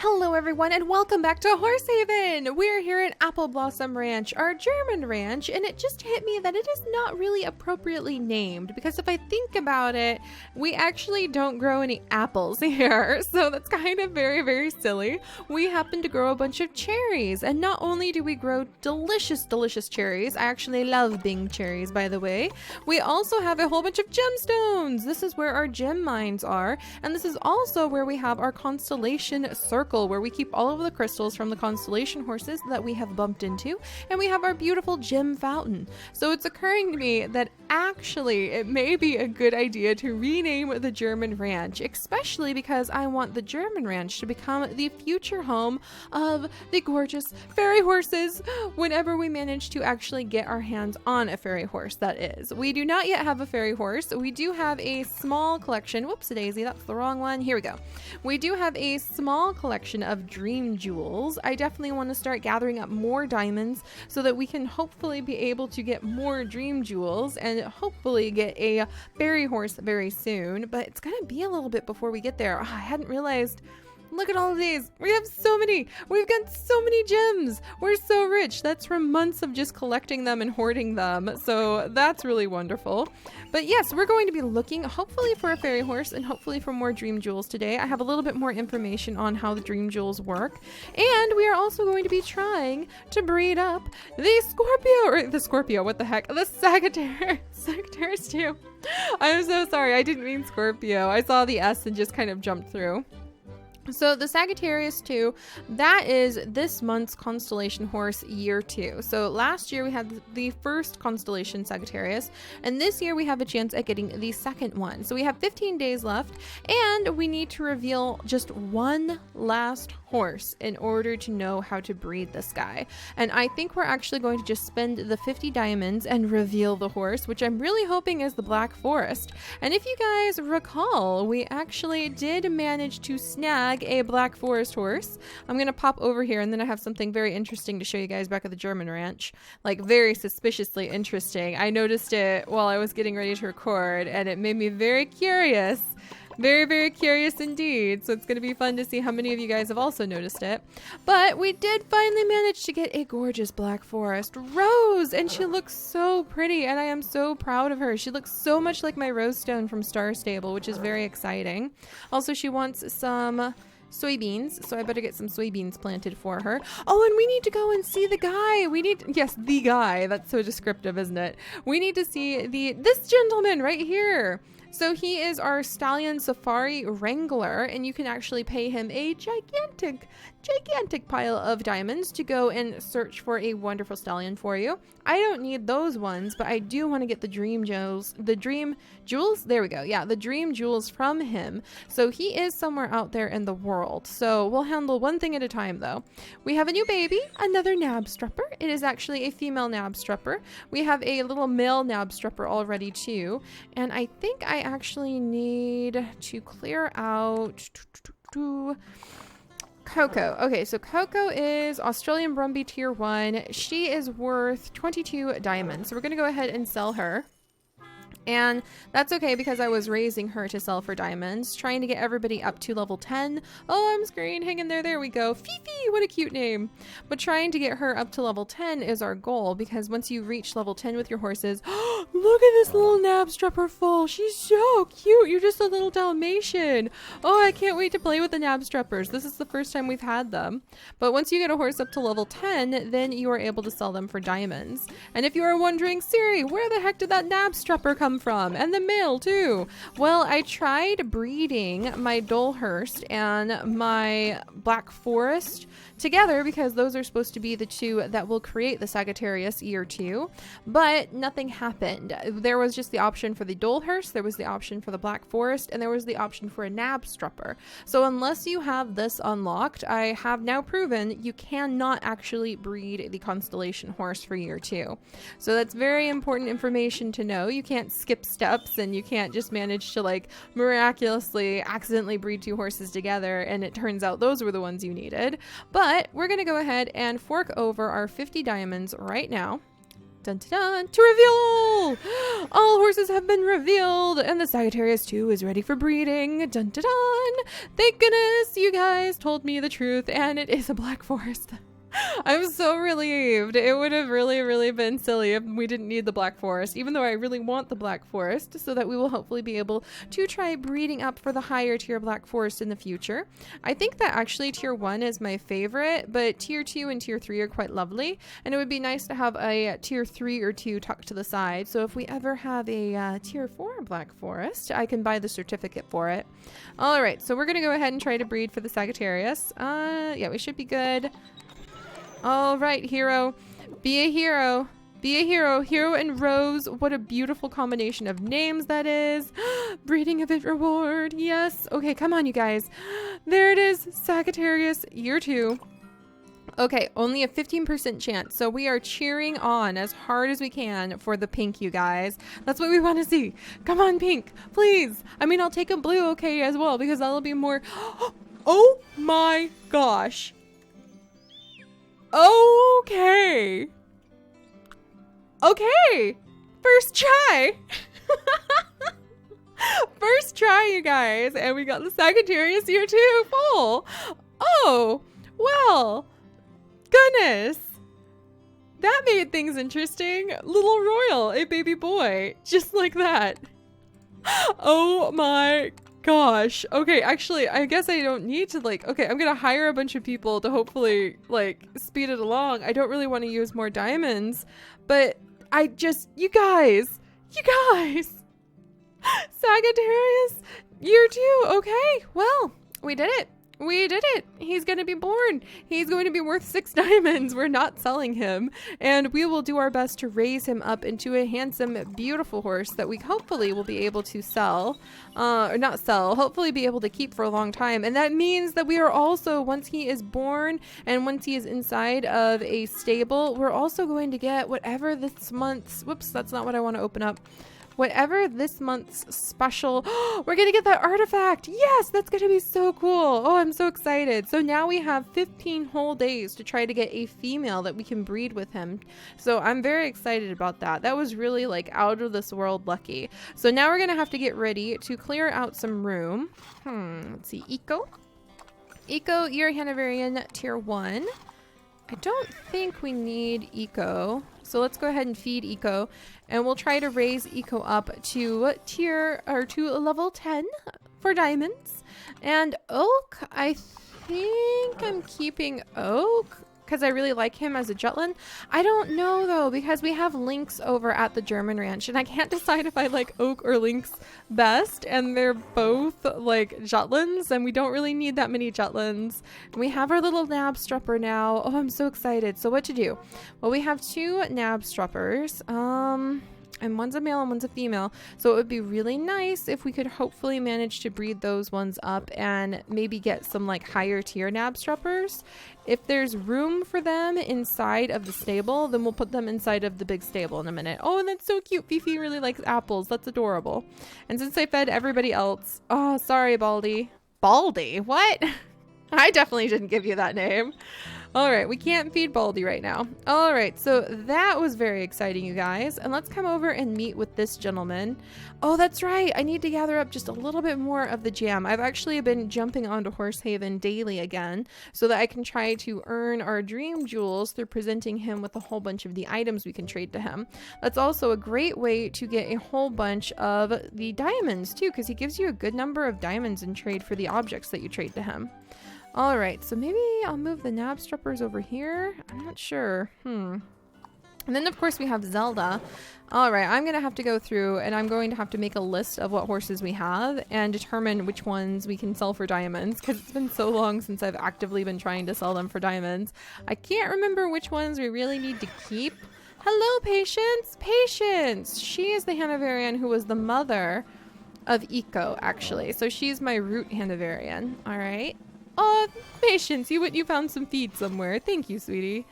Hello everyone and welcome back to Horse Haven! We're here at Apple Blossom Ranch, our German ranch, and it just hit me that it is not really appropriately named because if I think about it, we actually don't grow any apples here, so that's kind of very silly. We happen to grow a bunch of cherries, and not only do we grow delicious cherries, I actually love Bing cherries by the way, we also have a whole bunch of gemstones! This is where our gem mines are, and this is also where we have our Constellation circle where we keep all of the crystals from the Constellation horses that we have bumped into, and we have our beautiful gem fountain. So it's occurring to me that actually it may be a good idea to rename the German ranch, especially because I want the German ranch to become the future home of the gorgeous fairy horses whenever we manage to actually get our hands on a fairy horse, that is. We do not yet have a fairy horse. We do have a small collection. Whoops, daisy, that's the wrong one. Here we go. We do have a small collection of dream jewels. I definitely want to start gathering up more diamonds so that we can hopefully be able to get more dream jewels and hopefully get a fairy horse very soon, but it's gonna be a little bit before we get there. I hadn't realized. Look at all of these. We have so many. We've got so many gems. We're so rich. That's from months of just collecting them and hoarding them. So that's really wonderful. But yes, we're going to be looking hopefully for a fairy horse and hopefully for more dream jewels today. I have a little bit more information on how the dream jewels work. And we are also going to be trying to breed up the Scorpio, what the heck? The Sagittarius too. I'm so sorry. I didn't mean Scorpio. I saw the S and just kind of jumped through. So the Sagittarius 2, that is this month's Constellation horse year 2. So last year we had the first Constellation Sagittarius, and this year we have a chance at getting the second one. So we have 15 days left, and we need to reveal just one last horse in order to know how to breed this guy. And I think we're actually going to just spend the 50 diamonds and reveal the horse, which I'm really hoping is the Black Forest. And if you guys recall, we actually did manage to snag a Black Forest horse. I'm gonna pop over here and then I have something very interesting to show you guys back at the German ranch. Like very suspiciously interesting. I noticed it while I was getting ready to record and it made me very curious. Very curious indeed. So it's going to be fun to see how many of you guys have also noticed it. But we did finally manage to get a gorgeous Black Forest Rose, and she looks so pretty and I am so proud of her. She looks so much like my Rose Stone from Star Stable, which is very exciting. Also, she wants some soybeans, so I better get some soybeans planted for her. Oh, and we need to go and see the guy. Yes, the guy. That's so descriptive, isn't it? We need to see this gentleman right here. So he is our Stallion Safari Wrangler, and you can actually pay him a gigantic pile of diamonds to go and search for a wonderful stallion for you. I don't need those ones, but I do want to get the dream jewels. There we go. Yeah, the dream jewels from him. So he is somewhere out there in the world. So we'll handle one thing at a time though. We have a new baby, another Nabstrupper. It is actually a female Nabstrupper. We have a little male Nabstrupper already too. And I think I actually need to clear out Coco. Okay, so Coco is Australian Brumby Tier 1. She is worth 22 diamonds. So we're going to go ahead and sell her. And that's okay because I was raising her to sell for diamonds, trying to get everybody up to level 10. Oh, I'm screen hanging there. There we go. Fifi, what a cute name. But trying to get her up to level 10 is our goal because once you reach level 10 with your horses, look at this little Nabstrupper foal. She's so cute. You're just a little Dalmatian. Oh, I can't wait to play with the Nabstruppers. This is the first time we've had them. But once you get a horse up to level 10, then you are able to sell them for diamonds. And if you are wondering, Siri, where the heck did that Nabstrupper come from? And the male too. Well, I tried breeding my Dolhurst and my Black Forest together because those are supposed to be the two that will create the Sagittarius year 2, but nothing happened. There was just the option for the Dolhurst, there was the option for the Black Forest, and there was the option for a Nabstrupper. So unless you have this unlocked, I have now proven you cannot actually breed the Constellation horse for year 2. So that's very important information to know. You can't skip steps and you can't just manage to like miraculously accidentally breed two horses together and it turns out those were the ones you needed. But we're going to go ahead and fork over our 50 diamonds right now. Dun dun dun, to reveal! All horses have been revealed, and the Sagittarius 2 is ready for breeding. Dun dun dun! Thank goodness you guys told me the truth, and it is a black forest. I'm so relieved. It would have really been silly if we didn't need the black forest, even though I really want the black forest, so that we will hopefully be able to try breeding up for the higher tier black forest in the future. I think that actually tier 1 is my favorite, but tier 2 and tier 3 are quite lovely, and it would be nice to have a tier 3 or 2 tucked to the side, so if we ever have a tier 4 black forest, I can buy the certificate for it. Alright, so we're gonna go ahead and try to breed for the Sagittarius. Yeah, we should be good. All right, hero. Be a hero. Be a hero. Hero and Rose. What a beautiful combination of names that is. Breeding event reward. Yes. Okay, come on, you guys. There it is. Sagittarius, year 2. Okay, only a 15% chance. So we are cheering on as hard as we can for the pink, you guys. That's what we want to see. Come on, pink. Please. I mean, I'll take a blue, okay, as well, because that'll be more... Oh my gosh. Okay. Okay. First try. First try, you guys. And we got the Sagittarius year 2 full. Oh, well. Goodness. That made things interesting. Little Royal, a baby boy. Just like that. Oh my gosh. Okay, actually, I guess I don't need to okay, I'm gonna hire a bunch of people to hopefully speed it along. I don't really want to use more diamonds, but you guys, Sagittarius year 2. Okay, well, we did it. We did it. He's going to be born. He's going to be worth 6 diamonds. We're not selling him. And we will do our best to raise him up into a handsome, beautiful horse that we hopefully will be able to sell. Or not sell. Hopefully be able to keep for a long time. And that means that we are also, once he is born and once he is inside of a stable, we're also going to get whatever this month's... Whoops, that's not what I want to open up. Whatever this month's special, we're gonna get that artifact. Yes, that's gonna be so cool. Oh, I'm so excited. So now we have 15 whole days to try to get a female that we can breed with him. So I'm very excited about that. That was really out of this world lucky. So now we're gonna have to get ready to clear out some room. Let's see, Eco, you're Hanoverian tier 1. I don't think we need Eco. So let's go ahead and feed Eco, and we'll try to raise Eco up to level 10 for diamonds. And Oak, I think I'm keeping Oak because I really like him as a Jutland. I don't know though, because we have Lynx over at the German ranch, and I can't decide if I like Oak or Lynx best, and they're both Jutlands, and we don't really need that many Jutlands. We have our little Nabstrupper now. Oh, I'm so excited. So what to do? Well, we have 2 Nabstruppers. And one's a male and one's a female. So it would be really nice if we could hopefully manage to breed those ones up and maybe get some higher tier Nabstruppers. If there's room for them inside of the stable, then we'll put them inside of the big stable in a minute. Oh, and that's so cute. Fifi really likes apples. That's adorable. And since I fed everybody else, oh, sorry, Baldy. Baldy? What? I definitely didn't give you that name. All right, we can't feed Baldy right now. All right, so that was very exciting, you guys. And let's come over and meet with this gentleman. Oh, that's right. I need to gather up just a little bit more of the jam. I've actually been jumping onto Horsehaven daily again so that I can try to earn our dream jewels through presenting him with a whole bunch of the items we can trade to him. That's also a great way to get a whole bunch of the diamonds too, because he gives you a good number of diamonds in trade for the objects that you trade to him. All right, so maybe I'll move the Nabstruppers over here. I'm not sure. And then, of course, we have Zelda. All right, I'm going to have to go through, and I'm going to have to make a list of what horses we have and determine which ones we can sell for diamonds, because it's been so long since I've actively been trying to sell them for diamonds. I can't remember which ones we really need to keep. Hello, Patience. Patience. She is the Hanoverian who was the mother of Eco, actually. So she's my root Hanoverian. All right. Oh, Patience, you found some feed somewhere. Thank you, sweetie.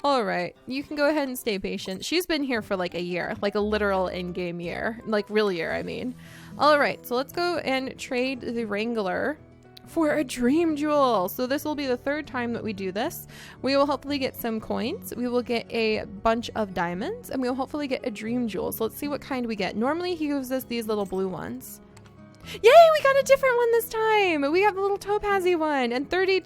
All right, you can go ahead and stay patient. She's been here for a year, a literal in-game year, real year, I mean. All right, so let's go and trade the Wrangler for a dream jewel. So this will be the third time that we do this. We will hopefully get some coins. We will get a bunch of diamonds, and we will hopefully get a dream jewel. So let's see what kind we get. Normally he gives us these little blue ones. Yay, we got a different one this time. We got the little topazy one and 30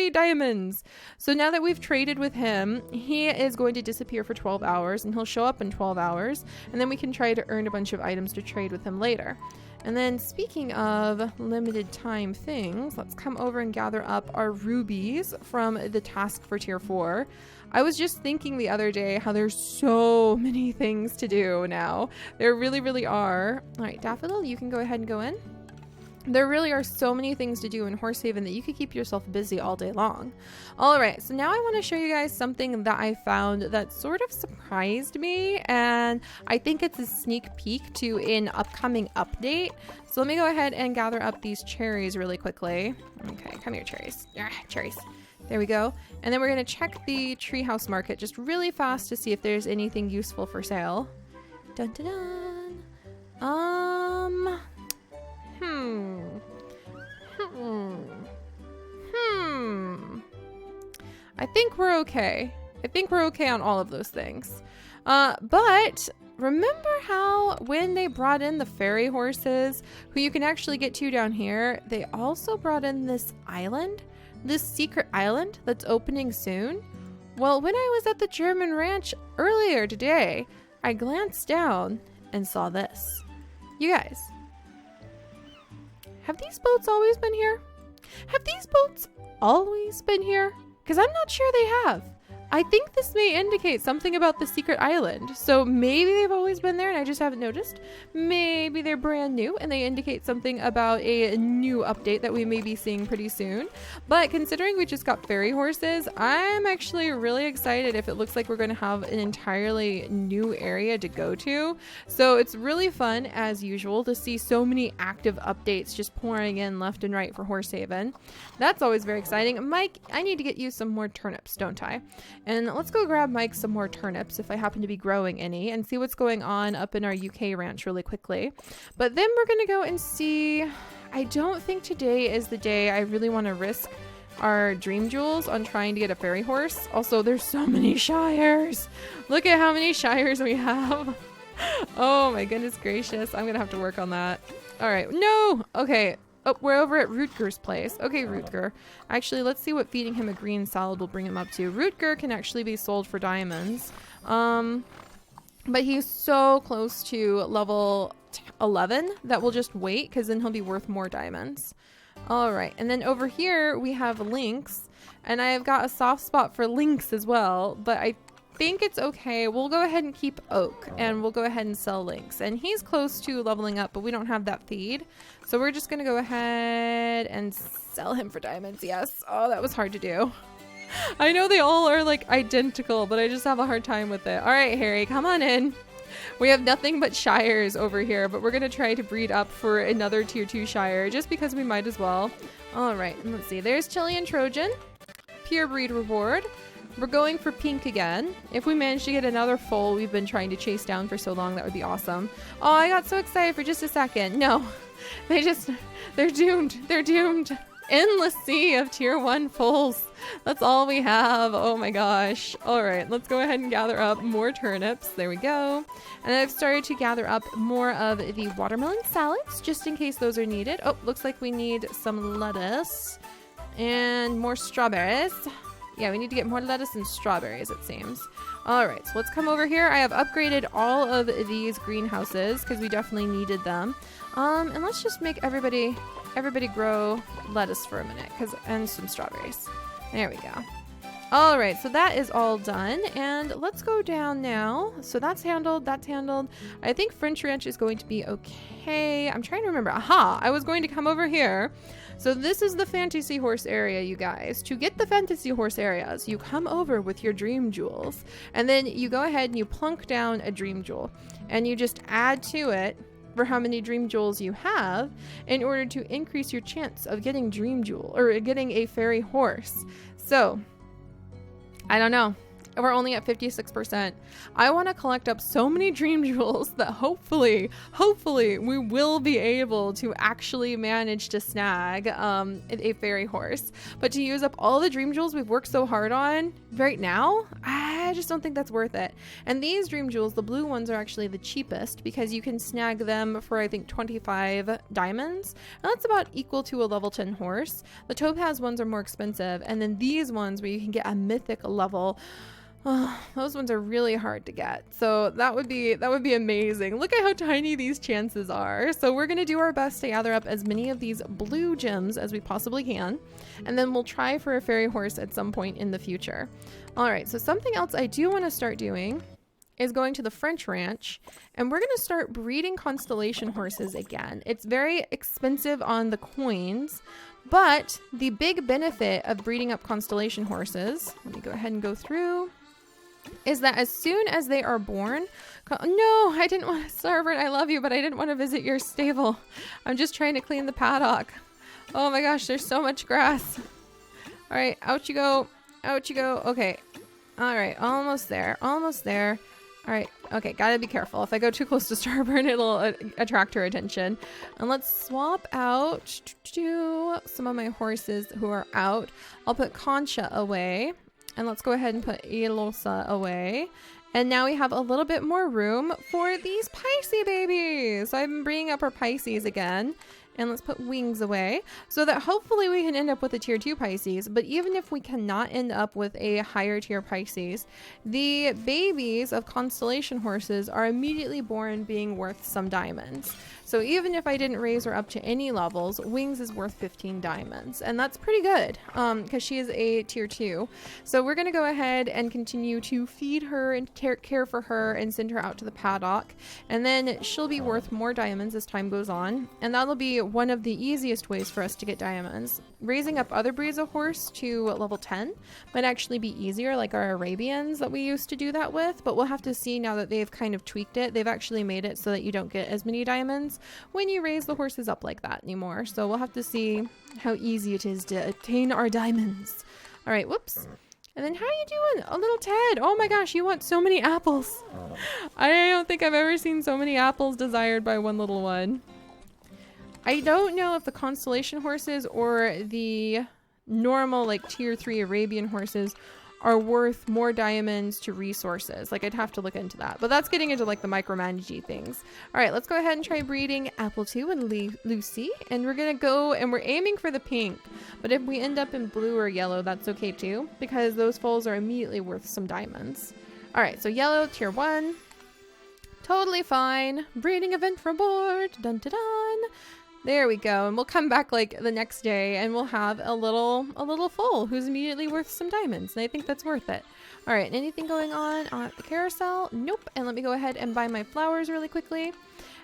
diamonds. So now that we've traded with him, he is going to disappear for 12 hours and he'll show up in 12 hours. And then we can try to earn a bunch of items to trade with him later. And then speaking of limited time things, let's come over and gather up our rubies from the task for tier 4. I was just thinking the other day how there's so many things to do now. There really, really are. All right, Daffodil, you can go ahead and go in. There really are so many things to do in Horsehaven that you could keep yourself busy all day long. All right, so now I want to show you guys something that I found that sort of surprised me, and I think it's a sneak peek to an upcoming update. So let me go ahead and gather up these cherries really quickly. Okay, come here, cherries. Cherries. There we go. And then we're going to check the treehouse market just really fast to see if there's anything useful for sale. Dun dun dun. I think we're okay. I think we're okay on all of those things. But remember how when they brought in the fairy horses, who you can actually get to down here, they also brought in this island, this secret island that's opening soon? Well, when I was at the German ranch earlier today, I glanced down and saw this. You guys, have these boats always been here? Have these boats always been here? Because I'm not sure they have. I think this may indicate something about the secret island. So maybe they've always been there and I just haven't noticed. Maybe they're brand new and they indicate something about a new update that we may be seeing pretty soon. But considering we just got fairy horses, I'm actually really excited if it looks like we're going to have an entirely new area to go to. So it's really fun, as usual, to see so many active updates just pouring in left and right for Horsehaven. That's always very exciting. Mike, I need to get you some more turnips, don't I? And let's go grab Mike some more turnips if I happen to be growing any, and see what's going on up in our UK ranch really quickly. But then we're going to go and see. I don't think today is the day I really want to risk our dream jewels on trying to get a fairy horse. Also, there's so many shires. Look at how many shires we have. Oh my goodness gracious. I'm going to have to work on that. All right. No. Okay. Oh, we're over at Rutger's place. Okay, Rutger. Actually, let's see what feeding him a green salad will bring him up to. Rutger can actually be sold for diamonds. But he's so close to level 11 that we'll just wait, because then he'll be worth more diamonds. All right, and then over here we have Lynx, and I have got a soft spot for Lynx as well, but I think it's okay. We'll go ahead and keep Oak, and we'll go ahead and sell Lynx. And he's close to leveling up, but we don't have that feed. So we're just going to go ahead and sell him for diamonds. Yes. Oh, that was hard to do. I know they all are like identical, but I just have a hard time with it. All right, Harry, come on in. We have nothing but shires over here, but we're going to try to breed up for another tier 2 shire just because we might as well. All right, let's see. There's Chilean Trojan. Pure breed reward. We're going for pink again. If we manage to get another foal we've been trying to chase down for so long, that would be awesome. Oh, I got so excited for just a second. No, they're doomed. They're doomed. Endless sea of tier 1 foals. That's all we have. Oh my gosh. All right, let's go ahead and gather up more turnips. There we go. And I've started to gather up more of the watermelon salads, just in case those are needed. Oh, looks like we need some lettuce and more strawberries. Yeah, we need to get more lettuce and strawberries, it seems. All right, so let's come over here. I have upgraded all of these greenhouses because we definitely needed them. And let's just make everybody grow lettuce for a minute, and some strawberries. There we go. All right, so that is all done, and let's go down now. So that's handled, that's handled. I think French Ranch is going to be okay. I'm trying to remember. Aha, I was going to come over here. So this is the fantasy horse area, you guys. To get the fantasy horse areas, you come over with your dream jewels, and then you go ahead and you plunk down a dream jewel, and you just add to it for how many dream jewels you have in order to increase your chance of getting dream jewel or getting a fairy horse. So I don't know. We're only at 56%. I want to collect up so many dream jewels that hopefully we will be able to actually manage to snag a fairy horse. But to use up all the dream jewels we've worked so hard on right now, I just don't think that's worth it. And these dream jewels, the blue ones, are actually the cheapest because you can snag them for I think 25 diamonds. And that's about equal to a level 10 horse. The topaz ones are more expensive, and then these ones where you can get a mythic level, those ones are really hard to get. So that would be amazing. Look at how tiny these chances are. So we're going to do our best to gather up as many of these blue gems as we possibly can. And then we'll try for a fairy horse at some point in the future. All right. So something else I do want to start doing is going to the French ranch, and we're going to start breeding Constellation horses again. It's very expensive on the coins, but the big benefit of breeding up Constellation horses, let me go ahead and go through, is that as soon as they are born, no, I didn't want to, Starboard, I love you, but I didn't want to visit your stable. I'm just trying to clean the paddock. Oh my gosh, there's so much grass. All right, out you go. Out you go. Okay. All right, almost there. Almost there. All right. Okay, gotta be careful. If I go too close to Starburn, it'll attract her attention. And let's swap out some of my horses who are out. I'll put Concha away. And let's go ahead and put Elosa away. And now we have a little bit more room for these Pisces babies. So I'm bringing up our Pisces again. And let's put Wings away so that hopefully we can end up with a tier 2 Pisces. But even if we cannot end up with a higher tier Pisces, the babies of Constellation horses are immediately born being worth some diamonds. So even if I didn't raise her up to any levels, Wings is worth 15 diamonds. And that's pretty good because she is a tier 2. So we're going to go ahead and continue to feed her and care for her and send her out to the paddock. And then she'll be worth more diamonds as time goes on. And that'll be one of the easiest ways for us to get diamonds. Raising up other breeds of horse to level 10 might actually be easier, like our Arabians that we used to do that with, but we'll have to see now that they've kind of tweaked it. They've actually made it so that you don't get as many diamonds when you raise the horses up like that anymore. So we'll have to see how easy it is to attain our diamonds. All right, whoops. And then how are you doing? A little Ted. Oh my gosh, you want so many apples. I don't think I've ever seen so many apples desired by one little one. I don't know if the Constellation horses or the normal like tier 3 Arabian horses are worth more diamonds to resources. Like I'd have to look into that, but that's getting into like the micromanagey things. All right, let's go ahead and try breeding Apple 2 and Lucy. And we're gonna go and we're aiming for the pink, but if we end up in blue or yellow, that's okay too, because those foals are immediately worth some diamonds. All right, so yellow tier 1, totally fine. Breeding event for board, dun dun dun. There we go. And we'll come back like the next day and we'll have a little foal who's immediately worth some diamonds. And I think that's worth it. All right. Anything going on at the carousel? Nope. And let me go ahead and buy my flowers really quickly.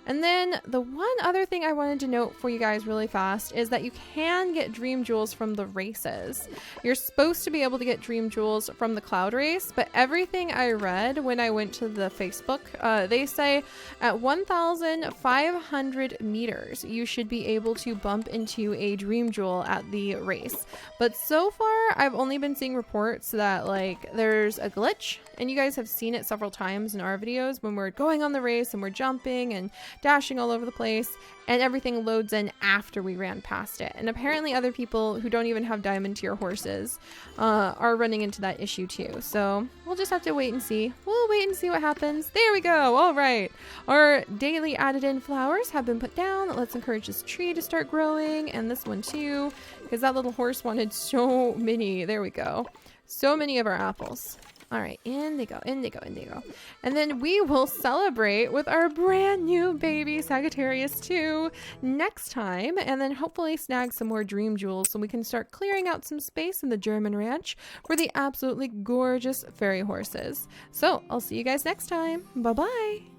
And then the one other thing I wanted to note for you guys really fast is that you can get dream jewels from the races. You're supposed to be able to get dream jewels from the cloud race, but everything I read when I went to the Facebook, they say at 1,500 meters, you should be able to bump into a dream jewel at the race. But so far, I've only been seeing reports that like there's a glitch, and you guys have seen it several times in our videos when we're going on the race and we're jumping and dashing all over the place, and everything loads in after we ran past it. And apparently other people who don't even have diamond tier horses are running into that issue too. So we'll just have to wait and see. We'll wait and see what happens. There we go. All right. Our daily added in flowers have been put down. Let's encourage this tree to start growing, and this one too, because that little horse wanted so many. There we go. So many of our apples. All right, in they go, in they go, in they go. And then we will celebrate with our brand new baby Sagittarius 2 next time, and then hopefully snag some more dream jewels so we can start clearing out some space in the German ranch for the absolutely gorgeous fairy horses. So I'll see you guys next time. Bye-bye.